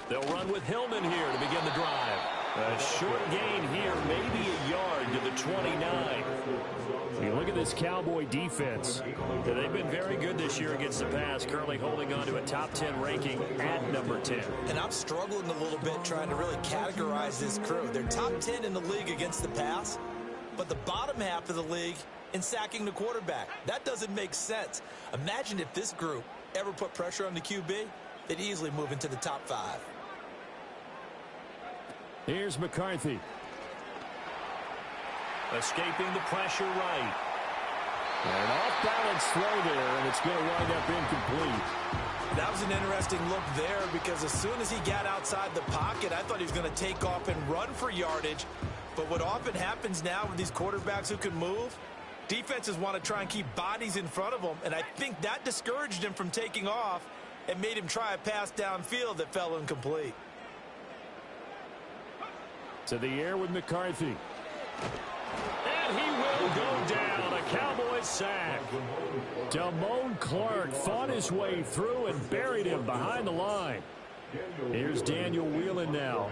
They'll run with Hillman here to begin the drive. A short gain here, maybe a yard to the 29. You look at this Cowboy defense. They've been very good this year against the pass, currently holding on to a top 10 ranking at number 10. And I'm struggling a little bit trying to really categorize this crew. They're top 10 in the league against the pass, but the bottom half of the league in sacking the quarterback. That doesn't make sense. Imagine if this group ever put pressure on the QB, they'd easily move into the top 5. Here's McCarthy. Escaping the pressure right. An off-balance throw there, and it's going to wind up incomplete. That was an interesting look there because as soon as he got outside the pocket, I thought he was going to take off and run for yardage. But what often happens now with these quarterbacks who can move, defenses want to try and keep bodies in front of them, and I think that discouraged him from taking off and made him try a pass downfield that fell incomplete. To the air with McCarthy. And he will go down. A Cowboy sack. Damone Clark fought his way through and buried him behind the line. Here's Daniel Whelan now.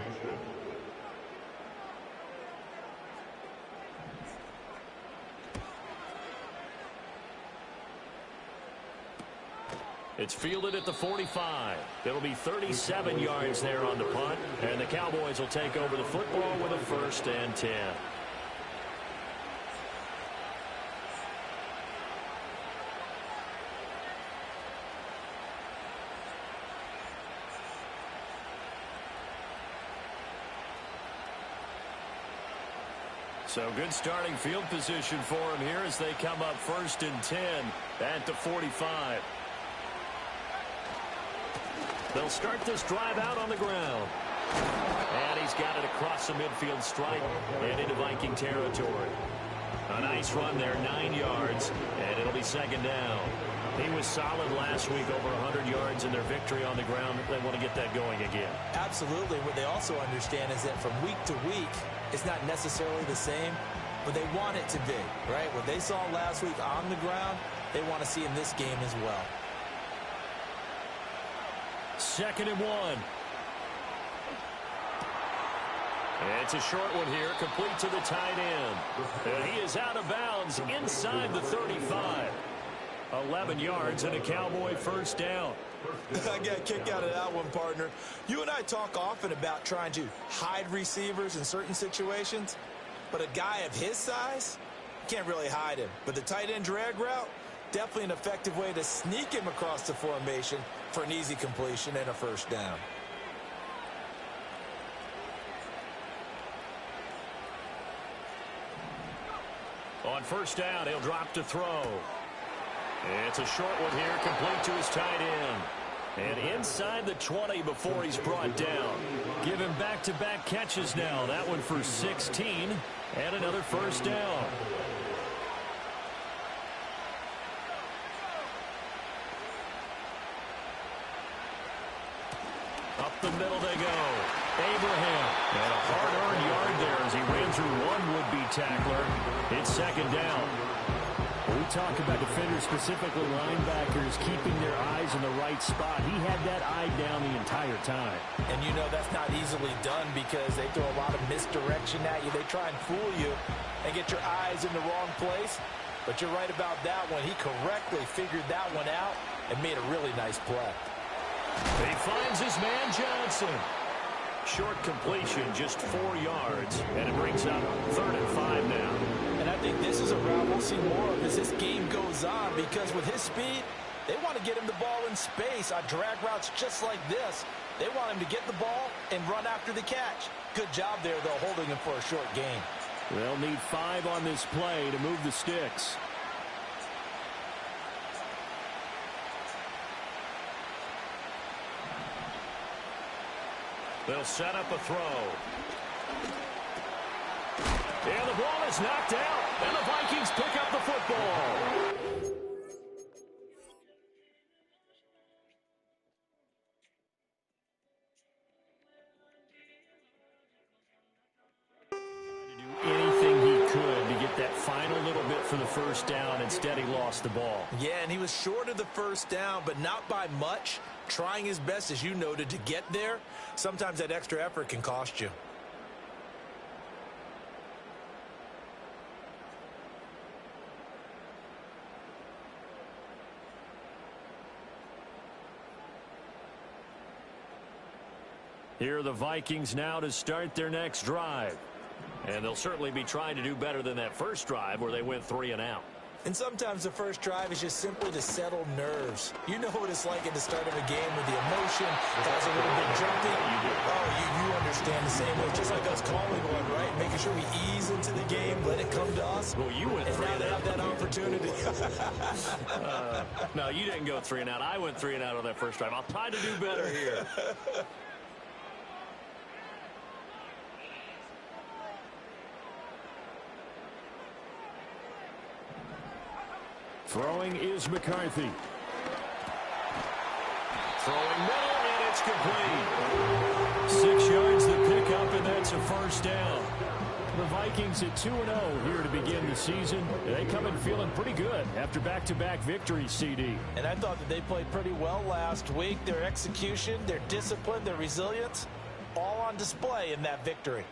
It's fielded at the 45. It'll be 37 yards there on the punt, and the Cowboys will take over the football with a 1st and 10. So good starting field position for him here as they come up 1st and 10 at the 45. They'll start this drive out on the ground. And he's got it across the midfield stripe and into Viking territory. A nice run there, 9 yards, and it'll be 2nd down. He was solid last week, over 100 yards in their victory on the ground. They want to get that going again. Absolutely. What they also understand is that from week to week, it's not necessarily the same, but they want it to be, right? What they saw last week on the ground, they want to see in this game as well. 2nd and 1. It's a short one here, complete to the tight end. And he is out of bounds inside the 35. 11 yards and a Cowboy 1st down. I got a kick out of that one, partner. You and I talk often about trying to hide receivers in certain situations, but a guy of his size can't really hide him. But the tight end drag route, definitely an effective way to sneak him across the formation for an easy completion and a 1st down. On 1st down, he'll drop to throw. It's a short one here, complete to his tight end. And inside the 20 before he's brought down. Give him back-to-back catches now. That one for 16 and another 1st down. Up the middle they go. Abraham. And a hard-earned yard there as he ran through one would-be tackler. It's 2nd down. We talk about defenders, specifically linebackers, keeping their eyes in the right spot. He had that eye down the entire time. And you know that's not easily done because they throw a lot of misdirection at you. They try and fool you and get your eyes in the wrong place. But you're right about that one. He correctly figured that one out and made a really nice play. He finds his man Johnson. Short completion, just 4 yards, and it brings up 3rd and 5 now. And I think this is a route we'll see more of as this game goes on because with his speed, they want to get him the ball in space on drag routes just like this. They want him to get the ball and run after the catch. Good job there, though, holding him for a short gain. They'll need 5 on this play to move the sticks. They'll set up a throw. And the ball is knocked out, and the Vikings pick up the football. Anything he could to get that final little bit for the 1st down. Instead, he lost the ball. Yeah, and he was short of the 1st down, but not by much. trying his best, as you noted, to get there. Sometimes that extra effort can cost you. Here are the Vikings now to start their next drive. And they'll certainly be trying to do better than that first drive where they went 3 and out. And sometimes the first drive is just simply to settle nerves. You know what it's like at the start of a game with the emotion, guys a little bit jumpy. Oh, you understand the same way, just like us calling one, right? Making sure we ease into the game, let it come to us. Well, you went 3 and out. And now they have that opportunity. No, you didn't go 3 and out. I went 3 and out on that first drive. I'll try to do better here. Throwing is McCarthy. Throwing middle, and it's complete. 6 yards to pick up, and that's a first down. The Vikings at 2-0 here to begin the season. They come in feeling pretty good after back-to-back victories, CD. And I thought that they played pretty well last week. Their execution, their discipline, their resilience, all on display in that victory.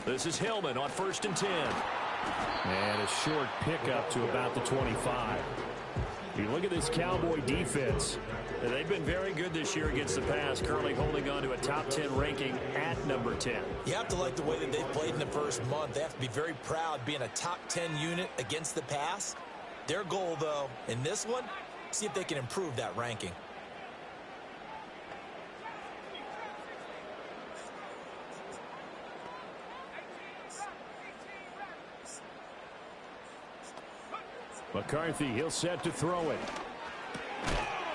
This is Hillman on 1st and 10. And a short pickup to about the 25. You look at this Cowboy defense. They've been very good this year against the pass, currently holding on to a top 10 ranking at number 10. You have to like the way that they've played in the first month. They have to be very proud being a top 10 unit against the pass. Their goal, though, in this one, see if they can improve that ranking. McCarthy, he'll set to throw it.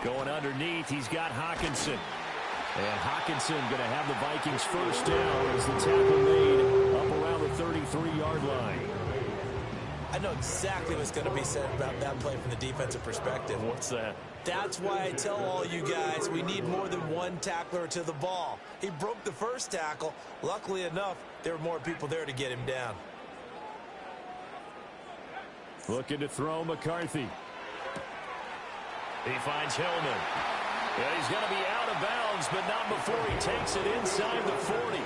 Going underneath, he's got Hawkinson. And Hawkinson going to have the Vikings first down as the tackle made up around the 33-yard line. I know exactly what's going to be said about that play from the defensive perspective. What's that? That's why I tell all you guys we need more than one tackler to the ball. He broke the first tackle. Luckily enough, there were more people there to get him down. Looking to throw McCarthy. He finds Hillman. Yeah, he's going to be out of bounds, but not before he takes it inside the 40.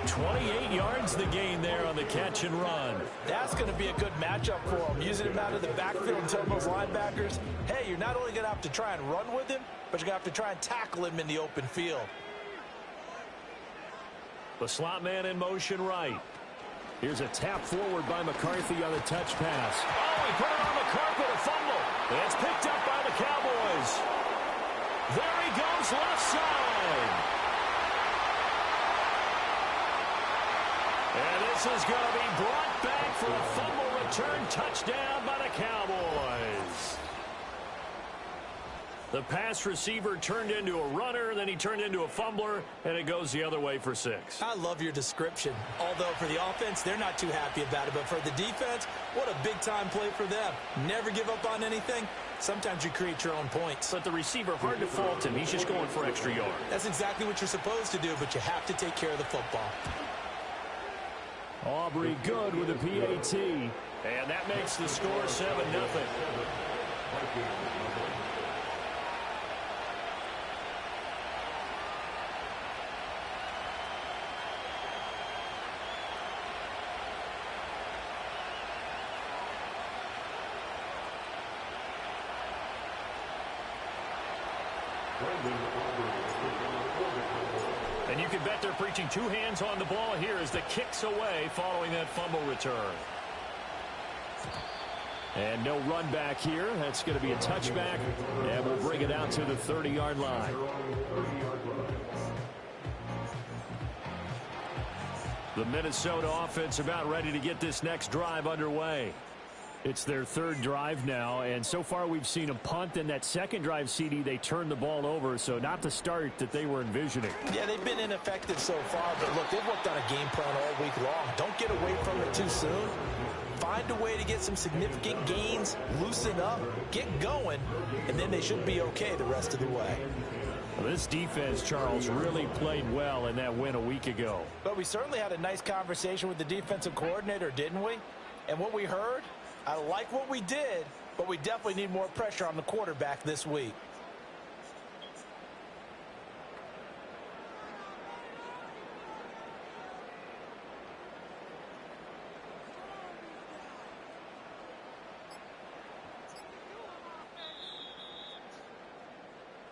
28 yards the gain there on the catch and run. That's going to be a good matchup for him. Using him out of the backfield and telling those linebackers, hey, you're not only going to have to try and run with him, but you're going to have to try and tackle him in the open field. The slot man in motion right. Here's a tap forward by McCarthy on the touch pass. Oh, he put it on the carpet, a fumble. It's picked up by the Cowboys. There he goes, left side. And this is going to be brought back for a fumble return touchdown by the Cowboys. The pass receiver turned into a runner, then he turned into a fumbler, and it goes the other way for 6. I love your description. Although for the offense, they're not too happy about it. But for the defense, what a big-time play for them. Never give up on anything. Sometimes you create your own points. But the receiver, hard to fault him. He's just going for extra yard. That's exactly what you're supposed to do, but you have to take care of the football. Aubrey good with a PAT. And that makes the score 7-0. And you can bet they're preaching 2 hands on the ball here as the kick's away following that fumble return. And no run back here. That's going to be a touchback, and we'll bring it out to the 30-yard line. The Minnesota offense about ready to get this next drive underway. It's their third drive now, and so far we've seen a punt. In that second drive, CD, they turned the ball over, so not the start that they were envisioning. Yeah, they've been ineffective so far, but look, they've worked on a game plan all week long. Don't get away from it too soon. Find a way to get some significant gains, loosen up, get going, and then they should be okay the rest of the way. Well, this defense, Charles, really played well in that win a week ago. But we certainly had a nice conversation with the defensive coordinator, didn't we? And what we heard, I like what we did, but we definitely need more pressure on the quarterback this week.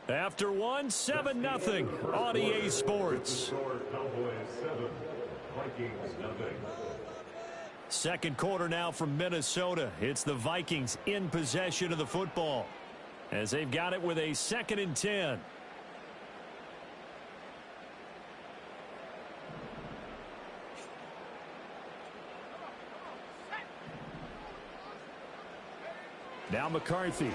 After one, 7-0 on EA Sports. Second quarter now from Minnesota. It's the Vikings in possession of the football as they've got it with a 2nd and 10. Now McCarthy.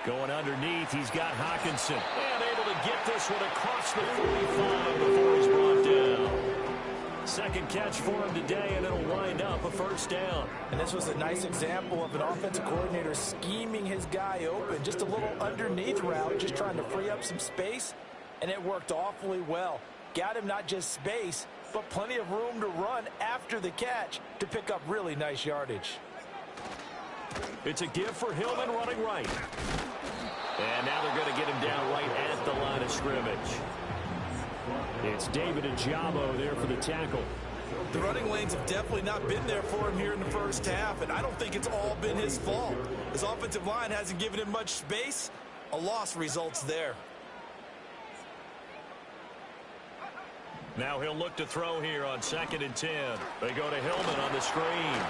Going underneath, he's got Hawkinson. And able to get this one across the 45 before he's brought down. Second catch for him today, and it'll wind up a first down. And this was a nice example of an offensive coordinator scheming his guy open. Just a little underneath route, just trying to free up some space, and it worked awfully well. Got him not just space, but plenty of room to run after the catch to pick up really nice yardage. It's a give for Hillman running right. And now they're going to get him down right at the line of scrimmage. It's David Ajabo there for the tackle. The running lanes have definitely not been there for him here in the first half, and I don't think it's all been his fault. His offensive line hasn't given him much space. A loss results there. Now he'll look to throw here on 2nd and 10. They go to Hillman on the screen.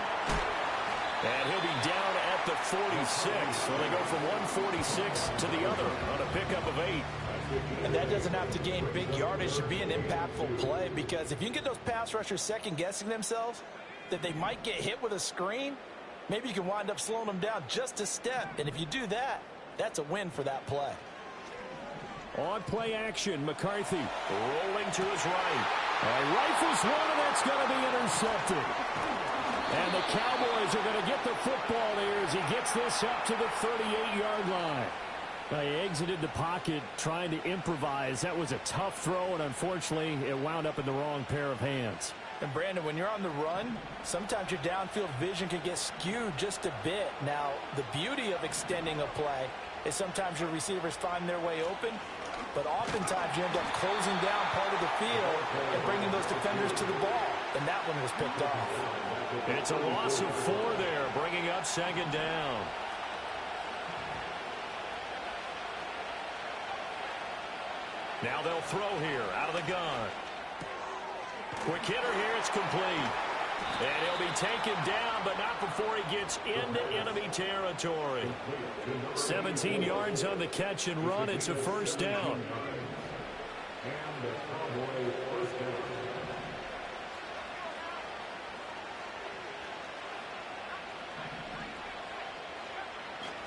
And he'll be down at the 46. So they go from 146 to the other on a pickup of 8. And that doesn't have to gain big yardage to be an impactful play, because if you can get those pass rushers second-guessing themselves that they might get hit with a screen, maybe you can wind up slowing them down just a step. And if you do that, that's a win for that play. On play action, McCarthy rolling to his right. Rifles one, and that's going to be intercepted. And the Cowboys are going to get the football there as he gets this up to the 38-yard line. He exited the pocket trying to improvise. That was a tough throw, and unfortunately, it wound up in the wrong pair of hands. And, Brandon, when you're on the run, sometimes your downfield vision can get skewed just a bit. Now, the beauty of extending a play is sometimes your receivers find their way open, but oftentimes you end up closing down part of the field and bringing those defenders to the ball, and that one was picked off. It's a loss of 4 there, bringing up 2nd down. Now they'll throw here out of the gun. Quick hitter here, it's complete. And he'll be taken down, but not before he gets into enemy territory. 17 yards on the catch and run. It's a first down.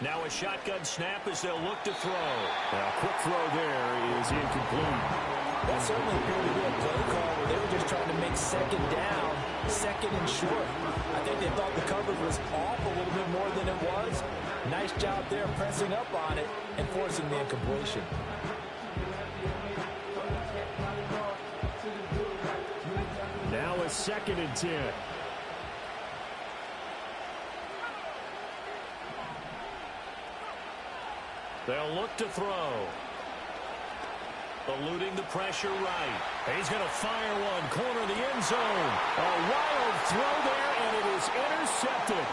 Now a shotgun snap as they'll look to throw. Now, quick throw there is incomplete. That certainly appeared to be a play call where they were just trying to make 2nd down, 2nd and short. I think they thought the coverage was off a little bit more than it was. Nice job there pressing up on it and forcing the incompletion. Now a 2nd and 10. They'll look to throw. Eluding the pressure right. He's going to fire one. Corner of the end zone. A wild throw there, and it is intercepted.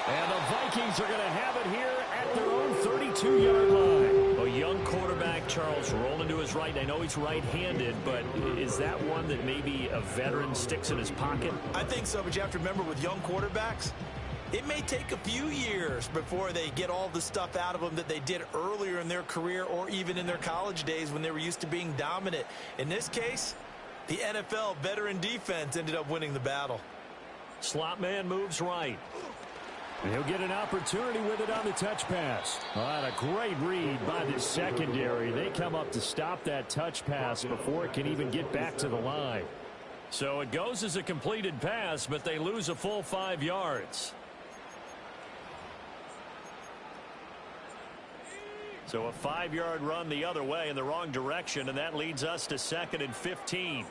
And the Vikings are going to have it here at their own 32-yard line. A young quarterback, Charles, rolling to his right. I know he's right-handed, but is that one that maybe a veteran sticks in his pocket? I think so, but you have to remember with young quarterbacks, it may take a few years before they get all the stuff out of them that they did earlier in their career or even in their college days when they were used to being dominant. In this case, the NFL veteran defense ended up winning the battle. Slot man moves right. And he'll get an opportunity with it on the touch pass. And a great read by the secondary. They come up to stop that touch pass before it can even get back to the line. So it goes as a completed pass, but they lose a full 5 yards. So a 5-yard run the other way in the wrong direction, and that leads us to 2nd and 15.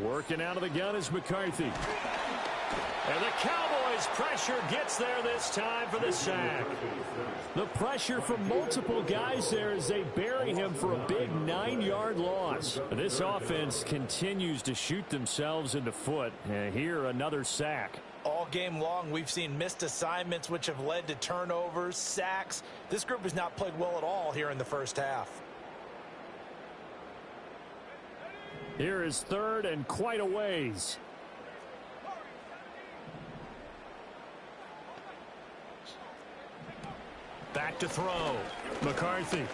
Working out of the gun is McCarthy. And the Cowboys' pressure gets there this time for the sack. The pressure from multiple guys there as they bury him for a big 9-yard loss. This offense continues to shoot themselves in the foot. And here, another sack. All game long, we've seen missed assignments, which have led to turnovers, sacks. This group has not played well at all here in the first half. Here is 3rd and quite a ways. Back to throw. McCarthy.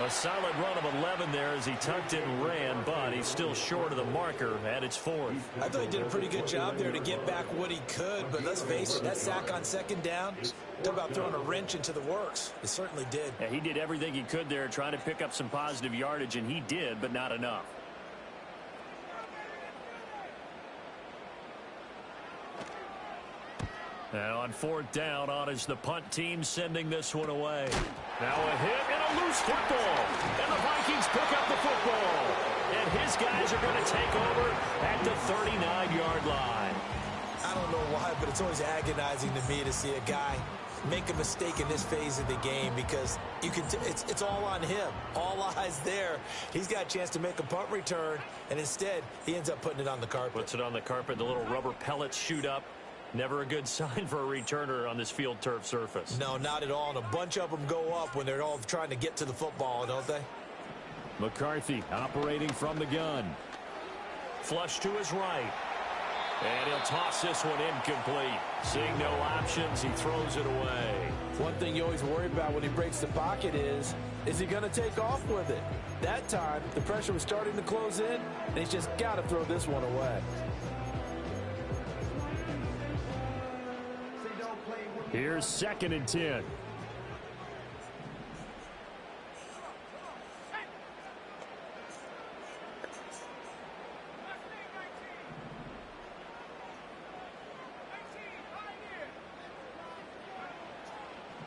A solid run of 11 there as he tucked it and ran, but he's still short of the marker at its 4th. I thought he did a pretty good job there to get back what he could, but let's face it, that sack on 2nd down, talk about throwing a wrench into the works. It certainly did. Yeah, he did everything he could there trying to pick up some positive yardage, and he did, but not enough. And on 4th down, on is the punt team sending this one away. Now a hit and a loose football. And the Vikings pick up the football. And his guys are going to take over at the 39-yard line. I don't know why, but it's always agonizing to me to see a guy make a mistake in this phase of the game because you can it's all on him. All eyes there. He's got a chance to make a punt return, and instead he ends up putting it on the carpet. Puts it on the carpet. The little rubber pellets shoot up. Never a good sign for a returner on this field turf surface. No, not at all. And a bunch of them go up when they're all trying to get to the football, don't they? McCarthy operating from the gun. Flush to his right. And he'll toss this one incomplete. Seeing no options, he throws it away. One thing you always worry about when he breaks the pocket is he going to take off with it? That time, the pressure was starting to close in, and he's just got to throw this one away. Here's 2nd and 10.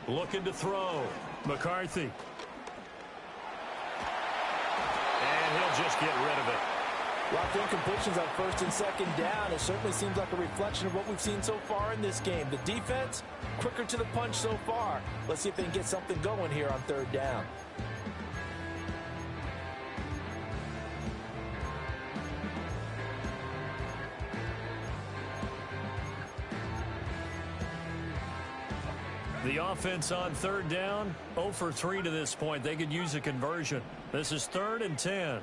Looking to throw. McCarthy. And he'll just get rid of it. Lots of incompletions on 1st and 2nd down. It certainly seems like a reflection of what we've seen so far in this game. The defense, quicker to the punch so far. Let's see if they can get something going here on 3rd down. The offense on 3rd down, 0 for 3 to this point. They could use a conversion. This is 3rd and 10.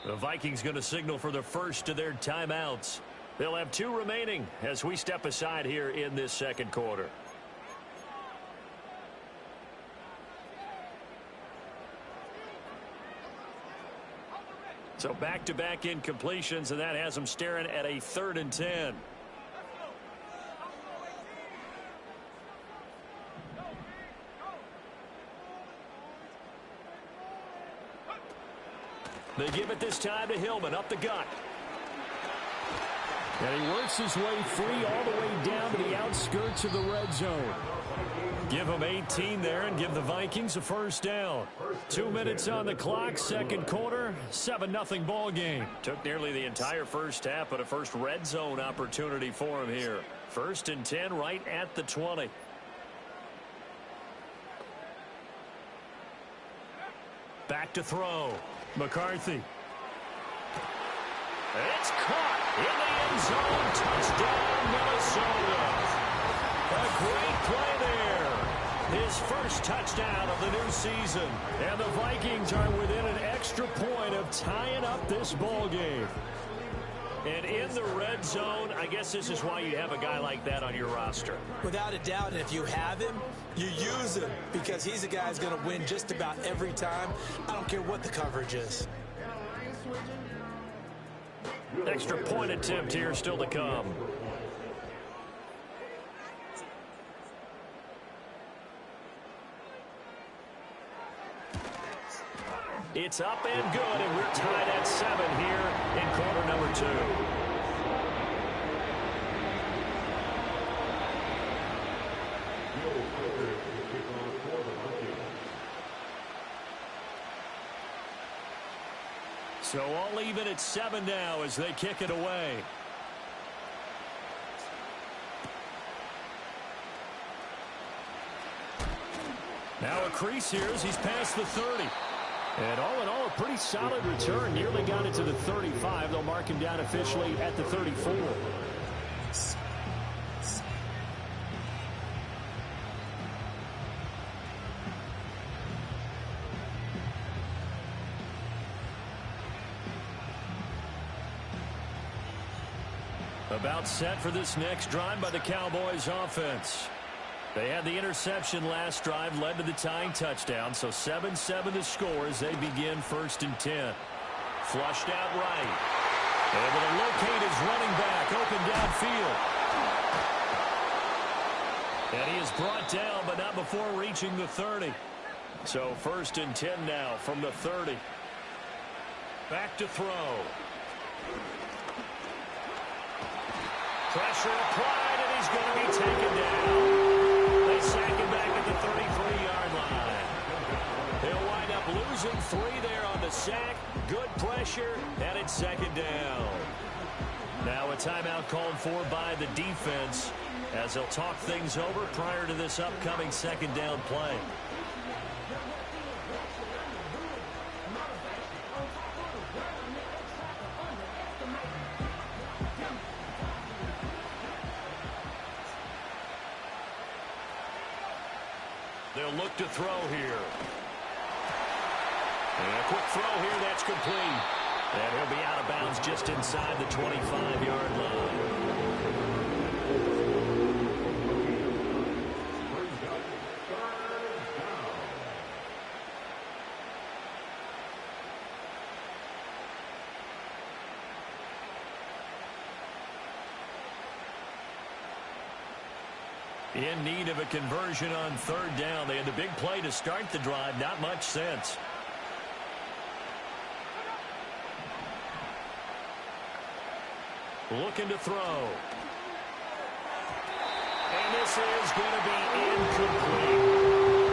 The Vikings going to signal for the first of their timeouts. They'll have 2 remaining as we step aside here in this 2nd quarter. So back-to-back incompletions, and that has them staring at a 3rd and 10. They give it this time to Hillman up the gut. And he works his way free all the way down to the outskirts of the red zone. Give them 18 there and give the Vikings a 1st down. 2 minutes on the clock, 2nd quarter, 7-0 ball game. Took nearly the entire first half, but a first red zone opportunity for him here. 1st and 10 right at the 20. Back to throw. McCarthy. It's caught in the end zone. Touchdown, Minnesota. A great play there. His first touchdown of the new season. And the Vikings are within an extra point of tying up this ball game. And in the red zone, I guess this is why you have a guy like that on your roster. Without a doubt, and if you have him, you use him because he's a guy who's going to win just about every time. I don't care what the coverage is. Extra point attempt here still to come. It's up and good, and we're tied at 7 here in quarter number 2. So all even at 7 now as they kick it away. Now a crease here as he's past the 30. And all in all, a pretty solid return. Nearly got it to the 35. They'll mark him down officially at the 34. About set for this next drive by the Cowboys offense. They had the interception last drive, led to the tying touchdown, so 7-7 the score as they begin 1st and 10. Flushed out right. Able to locate his running back, open downfield. And he is brought down, but not before reaching the 30. So 1st and 10 now from the 30. Back to throw. Pressure applied, and he's going to be taken down. They sack him back at the 33-yard line. They'll wind up losing 3 there on the sack. Good pressure, and it's 2nd down. Now a timeout called for by the defense as they'll talk things over prior to this upcoming 2nd down play. They'll look to throw here. And a quick throw here, that's complete. And he'll be out of bounds just inside the 25-yard line. In need of a conversion on 3rd down. They had the big play to start the drive. Not much sense. Looking to throw. And this is going to be incomplete.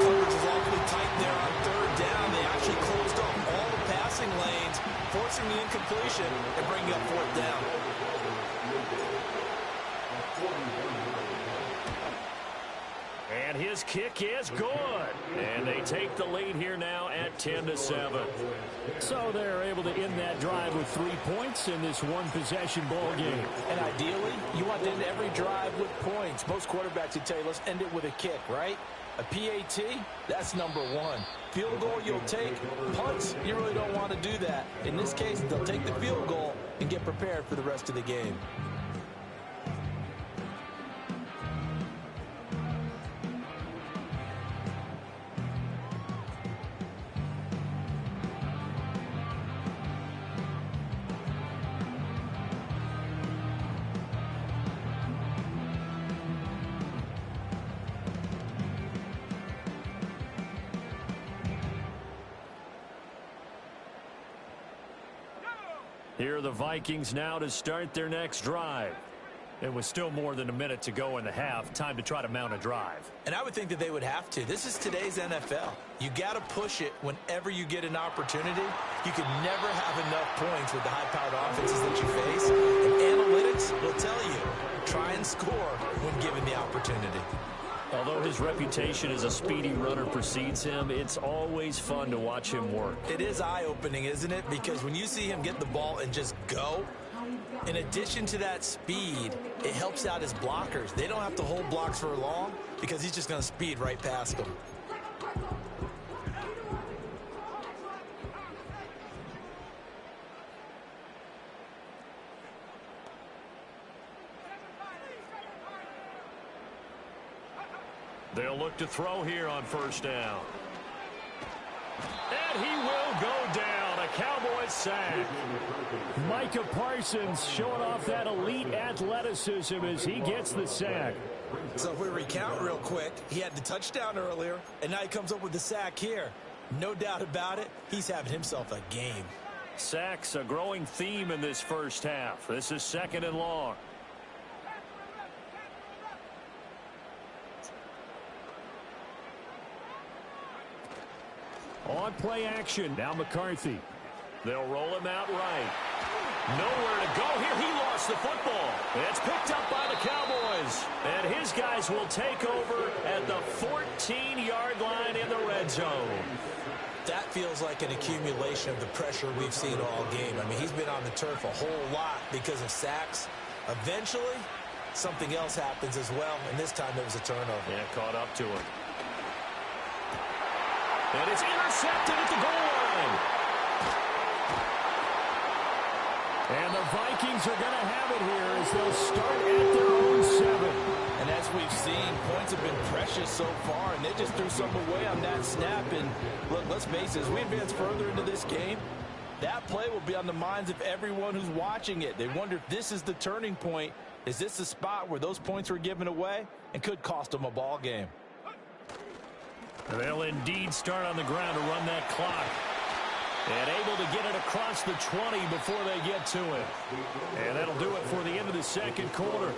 Coverage is awfully tight there on 3rd down. They actually closed off all the passing lanes, forcing the incompletion and bringing up 4th down. And his kick is good. And they take the lead here now at 10-7. So they're able to end that drive with 3 points in this one-possession ball game. And ideally, you want to end every drive with points. Most quarterbacks would tell you, let's end it with a kick, right? A PAT, that's number 1. Field goal you'll take. Punts, you really don't want to do that. In this case, they'll take the field goal and get prepared for the rest of the game. Here are the Vikings now to start their next drive. It was still more than a minute to go in the half. Time to try to mount a drive. And I would think that they would have to. This is today's NFL. You got to push it whenever you get an opportunity. You can never have enough points with the high-powered offenses that you face. And analytics will tell you, try and score when given the opportunity. Although his reputation as a speedy runner precedes him, it's always fun to watch him work. It is eye-opening, isn't it? Because when you see him get the ball and just go, in addition to that speed, it helps out his blockers. They don't have to hold blocks for long because he's just going to speed right past them. They'll look to throw here on 1st down. And he will go down. A Cowboys sack. Micah Parsons showing off that elite athleticism as he gets the sack. So if we recount real quick, he had the touchdown earlier, and now he comes up with the sack here. No doubt about it. He's having himself a game. Sacks, a growing theme in this first half. This is 2nd and long. On play action. Now McCarthy. They'll roll him out right. Nowhere to go here. He lost the football. It's picked up by the Cowboys. And his guys will take over at the 14-yard line in the red zone. That feels like an accumulation of the pressure we've seen all game. I mean, he's been on the turf a whole lot because of sacks. Eventually, something else happens as well, and this time it was a turnover. Yeah, caught up to him. And it's intercepted at the goal line. And the Vikings are going to have it here as they'll start at their own 7. And as we've seen, points have been precious so far, and they just threw some away on that snap. And look, let's face it, as we advance further into this game, that play will be on the minds of everyone who's watching it. They wonder if this is the turning point. Is this the spot where those points were given away and could cost them a ball game? They'll indeed start on the ground to run that clock. And able to get it across the 20 before they get to it. And that'll do it for the end of the second quarter.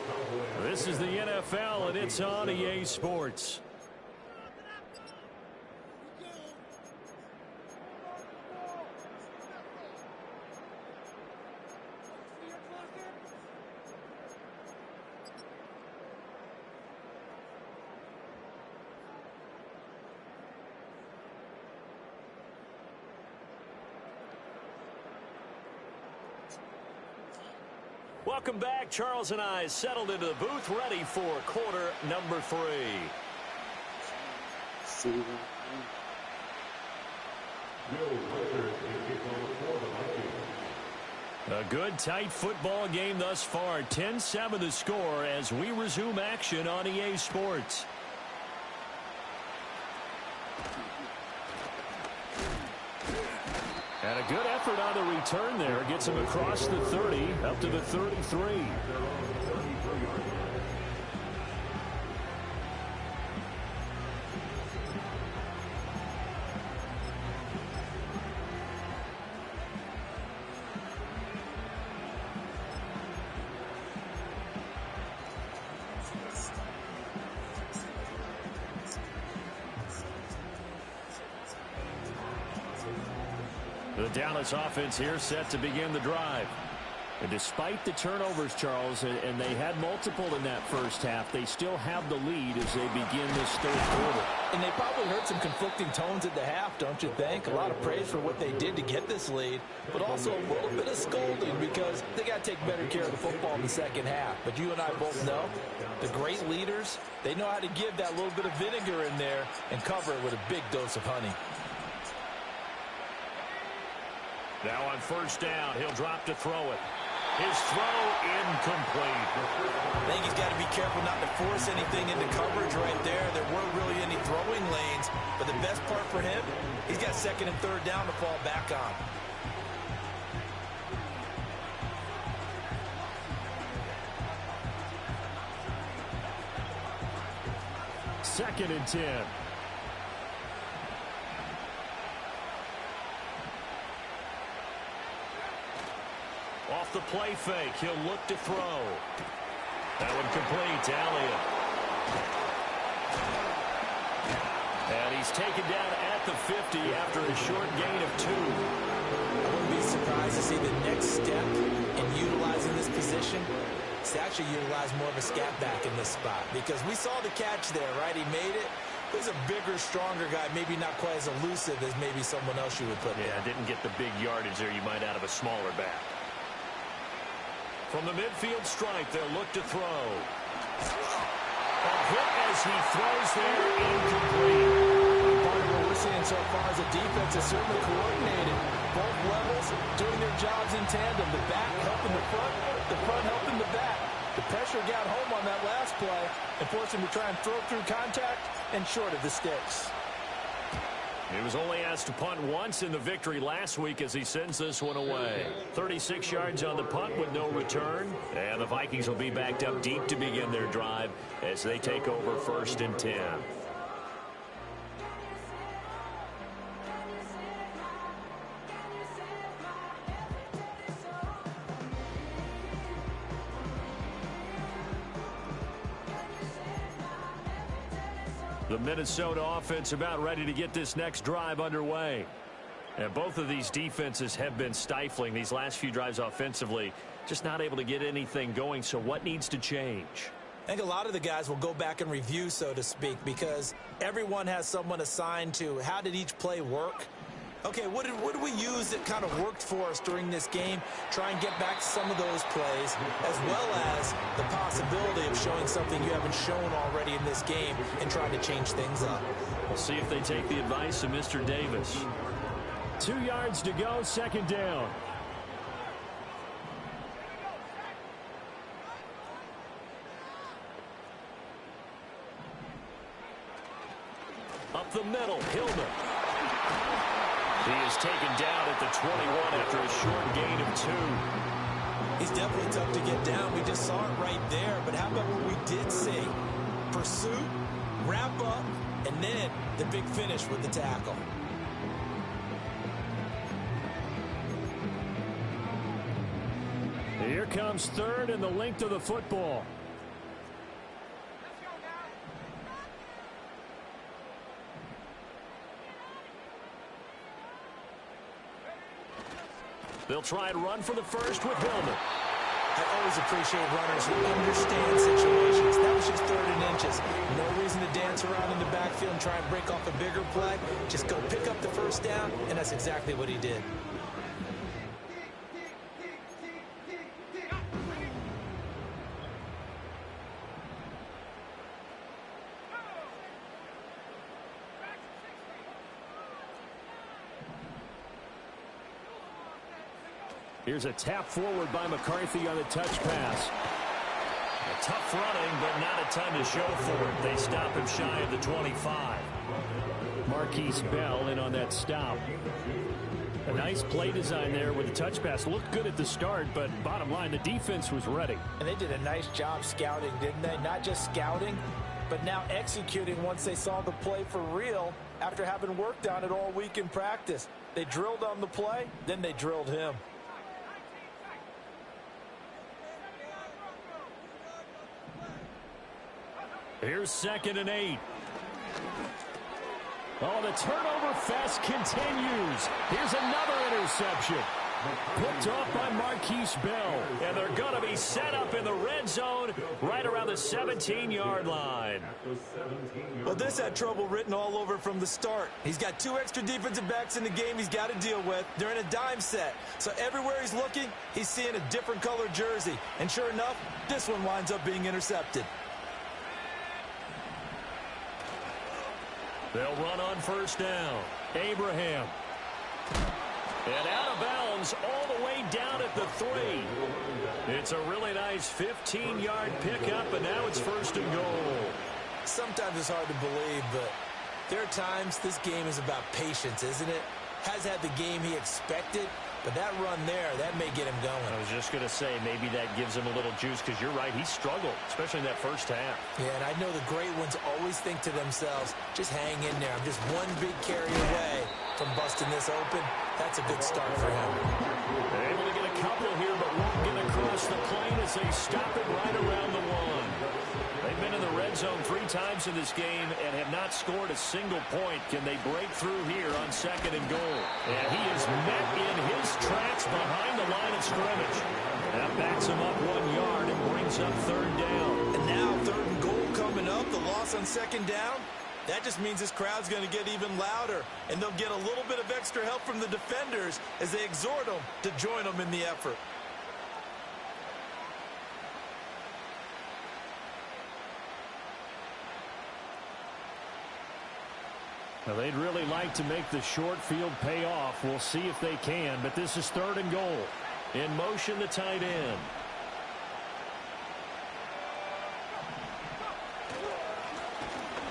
This is the NFL, and it's on EA Sports. Welcome back. Charles and I settled into the booth, ready for quarter number 3. A good, tight football game thus far. 10-7 the score as we resume action on EA Sports. And a good effort on the return there. Gets him across the 30, up to the 33. The Dallas offense here set to begin the drive. And despite the turnovers, Charles, and they had multiple in that first half, they still have the lead as they begin this third quarter. And they probably heard some conflicting tones at the half, don't you think? A lot of praise for what they did to get this lead, but also a little bit of scolding because they got to take better care of the football in the second half. But you and I both know the great leaders, they know how to give that little bit of vinegar in there and cover it with a big dose of honey. Now on first down, he'll drop to throw it. His throw incomplete. I think he's got to be careful not to force anything into coverage right there. There weren't really any throwing lanes, but the best part for him, he's got second and third down to fall back on. Second and 10. Off the play fake, he'll look to throw. That one complete to Elliott. And he's taken down at the 50 after a short gain of 2. I wouldn't be surprised to see the next step in utilizing this position is to actually utilize more of a scat back in this spot. Because we saw the catch there, right? He made it. He's a bigger, stronger guy, maybe not quite as elusive as maybe someone else you would put there. Yeah, didn't get the big yardage there you might out of a smaller back. From the midfield stripe, they'll look to throw. A hit as he throws there, incomplete. Part of what we're seeing so far is the defense is certainly coordinated. Both levels doing their jobs in tandem. The back helping the front helping the back. The pressure got home on that last play and forced him to try and throw through contact and short of the sticks. He was only asked to punt once in the victory last week as he sends this one away. 36 yards on the punt with no return. And the Vikings will be backed up deep to begin their drive as they take over first and 10. The Minnesota offense about ready to get this next drive underway. And both of these defenses have been stifling these last few drives offensively. Just not able to get anything going. So what needs to change? I think a lot of the guys will go back and review, so to speak, because everyone has someone assigned to how did each play work. Okay, what did we use that kind of worked for us during this game? Try and get back to some of those plays, as well as the possibility of showing something you haven't shown already in this game and trying to change things up. We'll see if they take the advice of Mr. Davis. 2 yards to go, second down. Up the middle, Hillman. He is taken down at the 21 after a short gain of 2. He's definitely tough to get down. We just saw it right there. But how about what we did see? Pursuit, wrap up, and then the big finish with the tackle. Here comes third and the length of the football. They'll try and run for the first with Hillman. I always appreciate runners who understand situations. That was just 3rd and inches. No reason to dance around in the backfield and try and break off a bigger play. Just go pick up the first down, and that's exactly what he did. Here's a tap forward by McCarthy on the touch pass. A tough running, but not a ton to show for it. They stop him shy of the 25. Marquise Bell in on that stop. A nice play design there with the touch pass. Looked good at the start, but bottom line, the defense was ready. And they did a nice job scouting, didn't they? Not just scouting, but now executing once they saw the play for real after having worked on it all week in practice. They drilled on the play, then they drilled him. Here's 2nd and 8. Oh, the turnover fest continues. Here's another interception. Picked off by Marquise Bell. And they're going to be set up in the red zone right around the 17-yard line. Well, this had trouble written all over from the start. He's got 2 extra defensive backs in the game he's got to deal with. They're in a dime set. So everywhere he's looking, he's seeing a different color jersey. And sure enough, this one winds up being intercepted. They'll run on first down. Abraham. And out of bounds all the way down at the 3. It's a really nice 15-yard pickup, and now it's 1st and goal. Sometimes it's hard to believe, but there are times this game is about patience, isn't it? Has had the game he expected, but that run there, that may get him going. I was just going to say, maybe that gives him a little juice, because you're right, he struggled, especially in that first half. Yeah, and I know the great ones always think to themselves, just hang in there. I'm just one big carry away from busting this open. That's a good start for him. They're able to get a couple here, but won't get across the plane as they stop it right around the 1. They've been in the red zone 3 times in this game and have not scored a single point. Can they break through here on 2nd and goal? And he is met in his tracks behind the line of scrimmage. That backs him up 1 yard and brings up 3rd down. And now 3rd and goal coming up. The loss on 2nd down. That just means this crowd's going to get even louder, and they'll get a little bit of extra help from the defenders as they exhort them to join them in the effort. Well, they'd really like to make the short field pay off. We'll see if they can, but this is 3rd and goal. In motion, the tight end.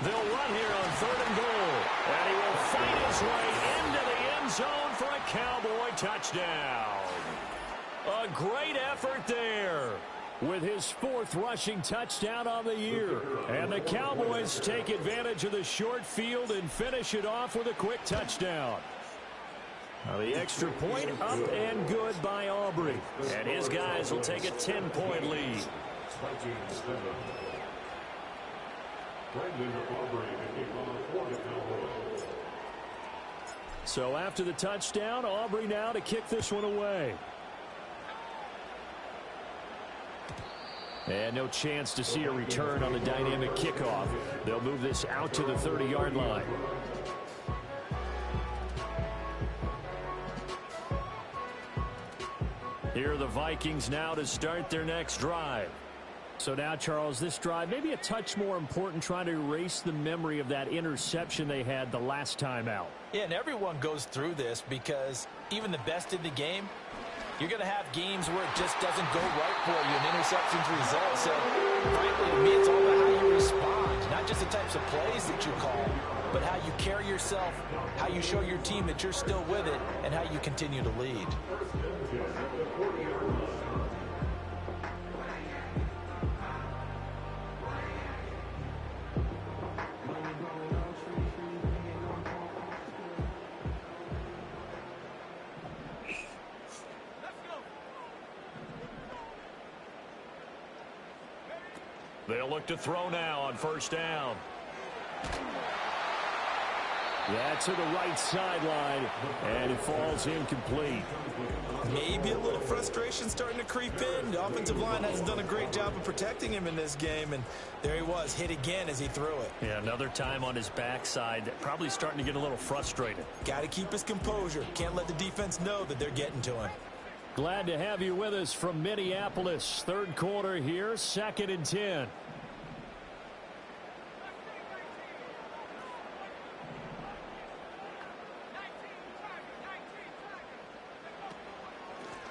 They'll run here on 3rd and goal. And he will fight his way into the end zone for a Cowboy touchdown. A great effort there. With his 4th rushing touchdown on the year. And the Cowboys take advantage of the short field and finish it off with a quick touchdown. Now the extra point up and good by Aubrey. And his guys will take a 10-point lead. So after the touchdown, Aubrey now to kick this one away. And no chance to see a return on the dynamic kickoff. They'll move this out to the 30-yard line. Here are the Vikings now to start their next drive. So now, Charles, this drive maybe a touch more important, trying to erase the memory of that interception they had the last time out. Yeah, and everyone goes through this because even the best in the game, you're going to have games where it just doesn't go right for you, and interceptions result. So, frankly, to me, it's all about how you respond, not just the types of plays that you call, but how you carry yourself, how you show your team that you're still with it, and how you continue to lead. They'll look to throw now on first down. Yeah, to the right sideline, and it falls incomplete. Maybe a little frustration starting to creep in. The offensive line hasn't done a great job of protecting him in this game, and there he was, hit again as he threw it. Yeah, another time on his backside, probably starting to get a little frustrated. Got to keep his composure. Can't let the defense know that they're getting to him. Glad to have you with us from Minneapolis. Third quarter here, 2nd and 10.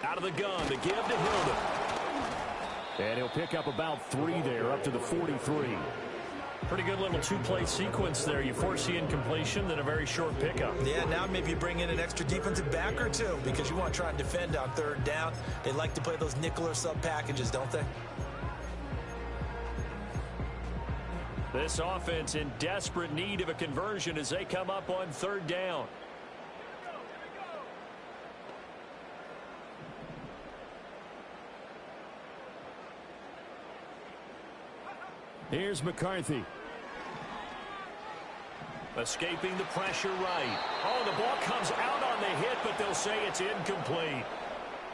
Out of the gun to give to Hilden. And he'll pick up about 3 there, up to the 43. Pretty good little two-play sequence there. You force the incompletion, then a very short pickup. Yeah, now maybe you bring in an extra defensive back or two because you want to try and defend on third down. They like to play those nickel or sub packages, don't they? This offense in desperate need of a conversion as they come up on third down. Here's McCarthy. Escaping the pressure right. Oh, the ball comes out on the hit, but they'll say it's incomplete.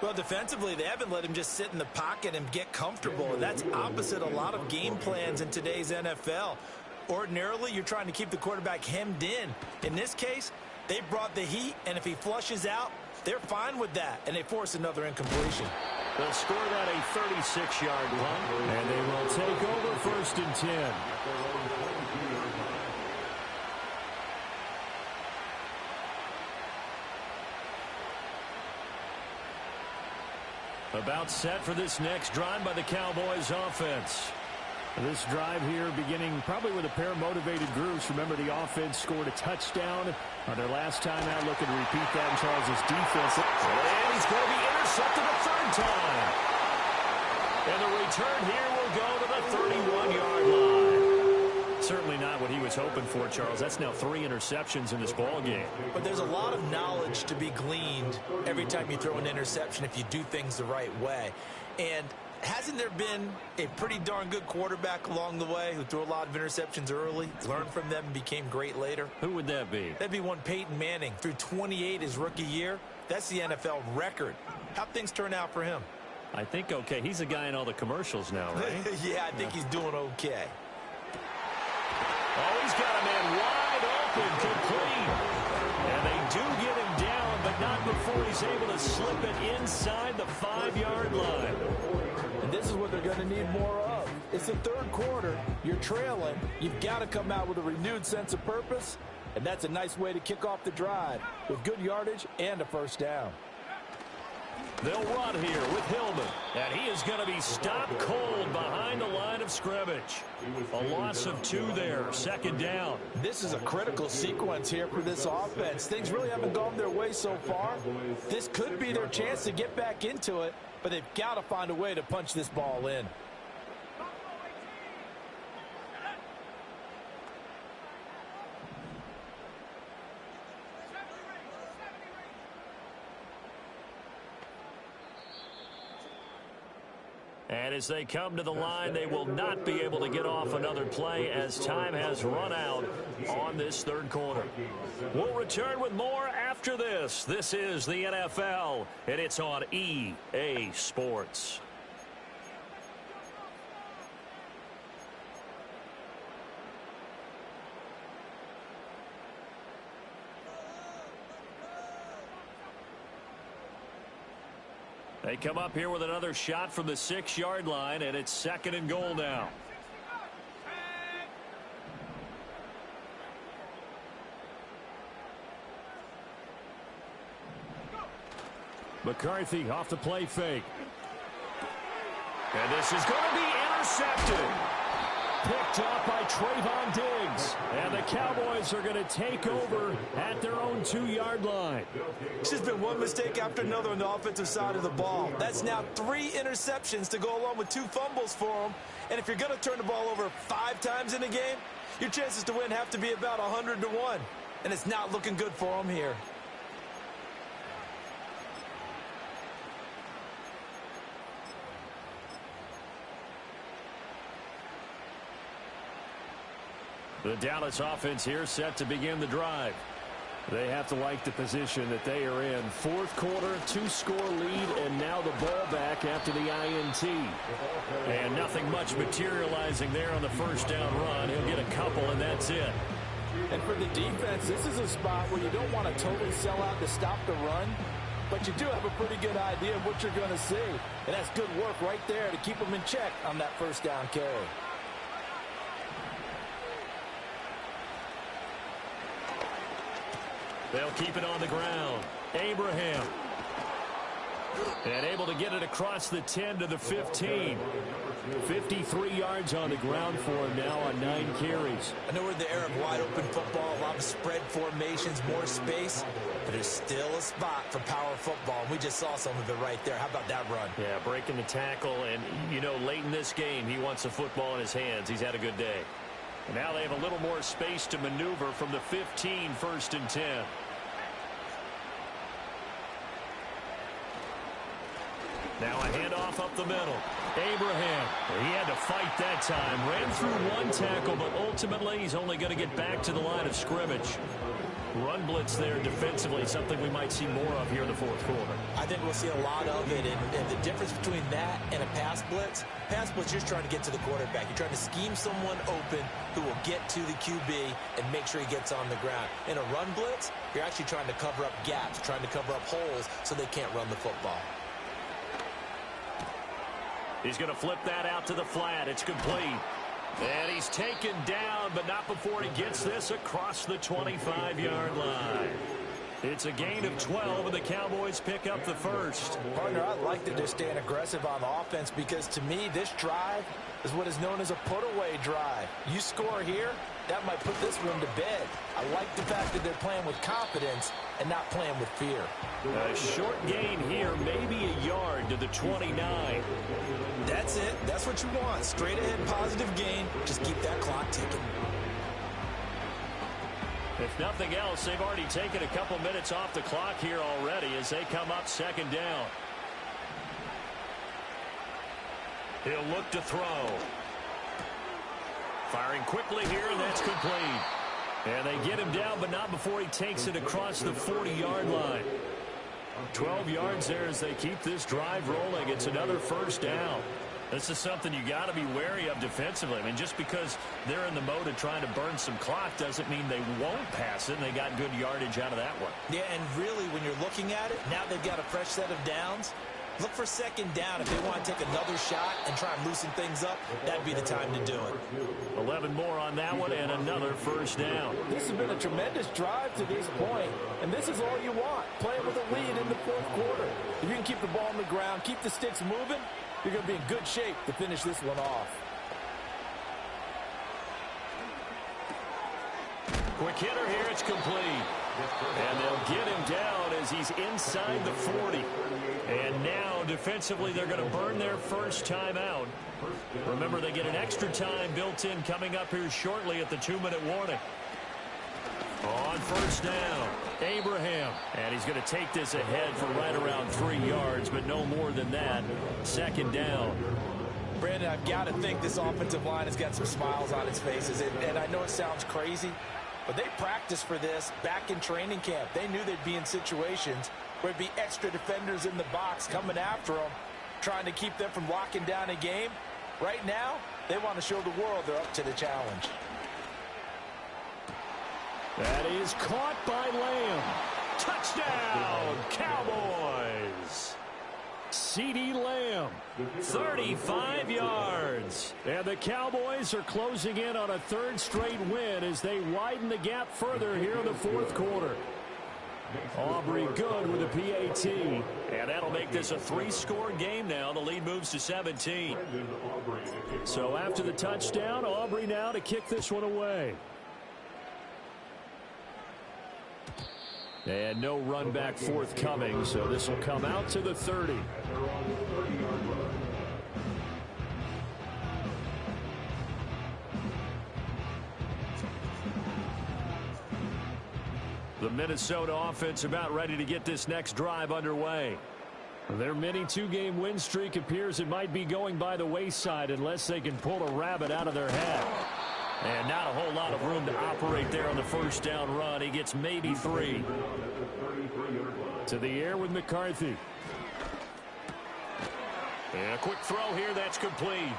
Well, defensively, they haven't let him just sit in the pocket and get comfortable. And that's opposite a lot of game plans in today's NFL. Ordinarily, you're trying to keep the quarterback hemmed in. In this case, they brought the heat, and if he flushes out, they're fine with that, and they force another incompletion. They'll score that a 36-yard punt. And they will take over 1st and 10. About set for this next drive by the Cowboys offense. This drive here beginning probably with a pair of motivated groups. Remember, the offense scored a touchdown on their last time out. Looking to repeat that in Charles's defense. And he's going to be intercepted a third time. And the return here will go to the 31-yard line. Certainly not what he was hoping for, Charles. That's now 3 interceptions in this ball game. But there's a lot of knowledge to be gleaned every time you throw an interception if you do things the right way. And hasn't there been a pretty darn good quarterback along the way who threw a lot of interceptions early, learned from them, and became great later? Who would that be? That'd be one Peyton Manning. Threw 28 his rookie year. That's the NFL record. How'd things turn out for him? I think okay. He's a guy in all the commercials now, right? Yeah, I think he's doing okay. Oh, he's got a man wide open, complete. And they do get him down, but not before he's able to slip it inside the 5-yard line. And this is what they're going to need more of. It's the third quarter. You're trailing. You've got to come out with a renewed sense of purpose, and that's a nice way to kick off the drive with good yardage and a first down. They'll run here with Hillman, and he is going to be stopped cold behind the line of scrimmage. A loss of 2 there, 2nd down. This is a critical sequence here for this offense. Things really haven't gone their way so far. This could be their chance to get back into it, but they've got to find a way to punch this ball in. And And as they come to the line, they will not be able to get off another play as time has run out on this third quarter. We'll return with more after this. This is the NFL, and it's on EA Sports. They come up here with another shot from the 6-yard line, and it's 2nd and goal now. McCarthy off the play fake. And this is going to be intercepted. Picked off by Trayvon Diggs. And the Cowboys are going to take over at their own 2-yard line. It's just been one mistake after another on the offensive side of the ball. That's now 3 interceptions to go along with 2 fumbles for them. And if you're going to turn the ball over 5 times in a game, your chances to win have to be about 100 to 1. And it's not looking good for them here. The Dallas offense here set to begin the drive. They have to like the position that they are in. 4th quarter, 2-score lead, and now the ball back after the INT. And nothing much materializing there on the first down run. He'll get a couple, and that's it. And for the defense, this is a spot where you don't want to totally sell out to stop the run, but you do have a pretty good idea of what you're going to see. And that's good work right there to keep them in check on that first down carry. They'll keep it on the ground. Abraham. And able to get it across the 10 to the 15. 53 yards on the ground for him now on 9 carries. I know we're in the era of wide-open football, a lot of spread formations, more space, but there's still a spot for power football. We just saw some of it right there. How about that run? Yeah, breaking the tackle, and, you know, late in this game, he wants the football in his hands. He's had a good day. And now they have a little more space to maneuver from the 15, 1st and 10. Now a handoff up the middle. Abraham, he had to fight that time. Ran through 1 tackle, but ultimately he's only going to get back to the line of scrimmage. Run blitz there defensively, something we might see more of here in the 4th quarter. I think we'll see a lot of it, and the difference between that and a pass blitz, you're just trying to get to the quarterback. You're trying to scheme someone open who will get to the QB and make sure he gets on the ground. In a run blitz, you're actually trying to cover up gaps, trying to cover up holes so they can't run the football. He's going to flip that out to the flat. It's complete. And he's taken down, but not before he gets this across the 25-yard line. It's a gain of 12, and the Cowboys pick up the first. Partner, I like that they're staying aggressive on offense because, to me, this drive is what is known as a put-away drive. You score here, that might put this one to bed. I like the fact that they're playing with confidence and not playing with fear. A short gain here, maybe a yard to the 29. That's it. That's what you want. Straight ahead positive gain. Just keep that clock ticking. If nothing else, they've already taken a couple minutes off the clock here already as they come up 2nd down. He'll look to throw. Firing quickly here, and that's complete. And they get him down, but not before he takes it across the 40-yard line. 12 yards there as they keep this drive rolling. It's another first down. This is something you got to be wary of defensively. I mean, just because they're in the mode of trying to burn some clock doesn't mean they won't pass it, and they got good yardage out of that one. Yeah, and really, when you're looking at it, now they've got a fresh set of downs. Look for 2nd down. If they want to take another shot and try and loosen things up, that'd be the time to do it. 11 more on that one and another first down. This has been a tremendous drive to this point, and this is all you want, playing with a lead in the 4th quarter. If you can keep the ball on the ground, keep the sticks moving, you're going to be in good shape to finish this one off. Quick hitter here, it's complete. And they'll get him down as he's inside the 40. And now, defensively, they're going to burn their first timeout. Remember, they get an extra time built in coming up here shortly at the 2-minute warning. On first down, Abraham. And he's going to take this ahead for right around 3 yards, but no more than that. 2nd down. Brandon, I've got to think this offensive line has got some smiles on its faces. And I know it sounds crazy, but they practiced for this back in training camp. They knew they'd be in situations where there'd be extra defenders in the box coming after them, trying to keep them from locking down a game. Right now, they want to show the world they're up to the challenge. That is caught by Lamb. Touchdown, Cowboys! CeeDee Lamb. 35 yards. And the Cowboys are closing in on a third straight win as they widen the gap further here in the fourth quarter. Aubrey good with a PAT. And that'll make this a 3-score game now. The lead moves to 17. So after the touchdown, Aubrey now to kick this one away. And no run back forthcoming, so this will come out to the 30. The Minnesota offense about ready to get this next drive underway. Their mini 2-game win streak appears it might be going by the wayside unless they can pull a rabbit out of their hat. And not a whole lot of room to operate there on the first down run. He gets maybe 3. To the air with McCarthy. And a quick throw here, that's complete.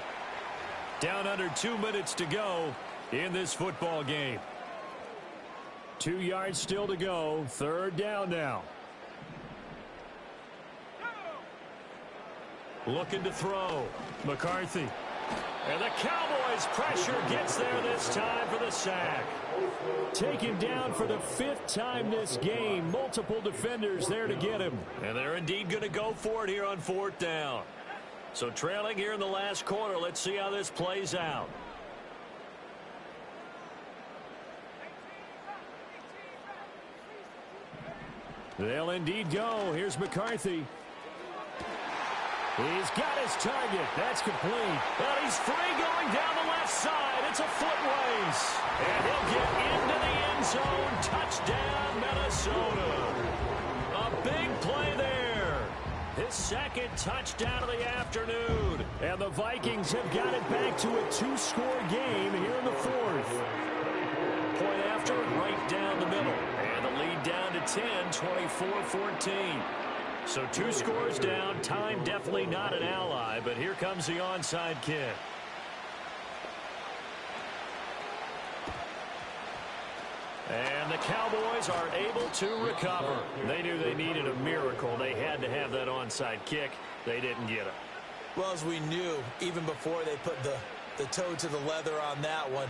Down under 2 minutes to go in this football game. 2 yards still to go. Third down now. Looking to throw. McCarthy. And the Cowboys pressure gets there this time for the sack. Taken down for the 5th time this game. Multiple defenders there to get him. And they're indeed going to go for it here on 4th down. So trailing here in the last quarter. Let's see how this plays out. They'll indeed go. Here's McCarthy. He's got his target. That's complete. And he's free going down the left side. It's a foot race. And he'll get into the end zone. Touchdown, Minnesota. A big play there. His second touchdown of the afternoon. And the Vikings have got it back to a 2-score game here in the 4th. Point after, right down the middle. And the lead down to 10, 24-14. So 2 scores down. Time definitely not an ally, but here comes the onside kick. And the Cowboys are able to recover. They knew they needed a miracle. They had to have that onside kick. They didn't get it. Well, as we knew, even before they put the toe to the leather on that one,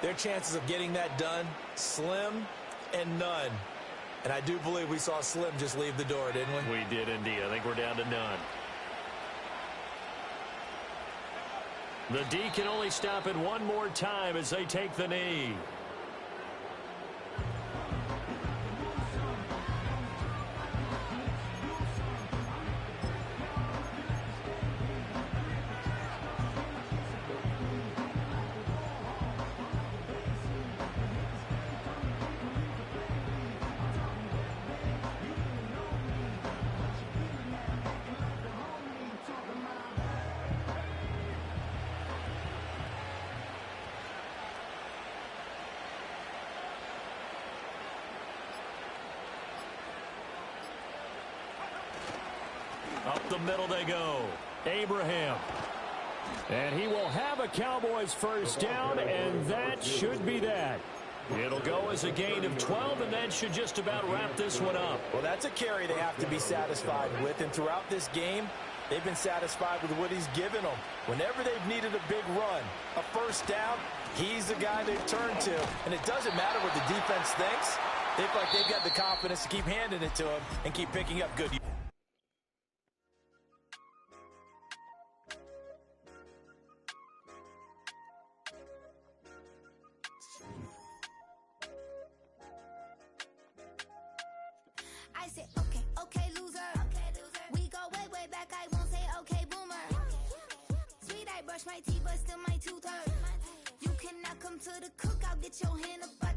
their chances of getting that done, slim and none. And I do believe we saw Slim just leave the door, didn't we? We did indeed. I think we're down to none. The D can only stop it one more time as they take the knee. Up the middle they go. Abraham. And he will have a Cowboys first down, and that should be that. It'll go as a gain of 12, and that should just about wrap this one up. Well, that's a carry they have to be satisfied with, and throughout this game, they've been satisfied with what he's given them. Whenever they've needed a big run, a first down, he's the guy they've turned to. And it doesn't matter what the defense thinks. They feel like they've got the confidence to keep handing it to him and keep picking up good. I said, okay, loser. We go way, way back. I won't say, okay, boomer. Sweet, I brush my teeth, but still my tooth hurt. You cannot come to the cookout, get your hand up.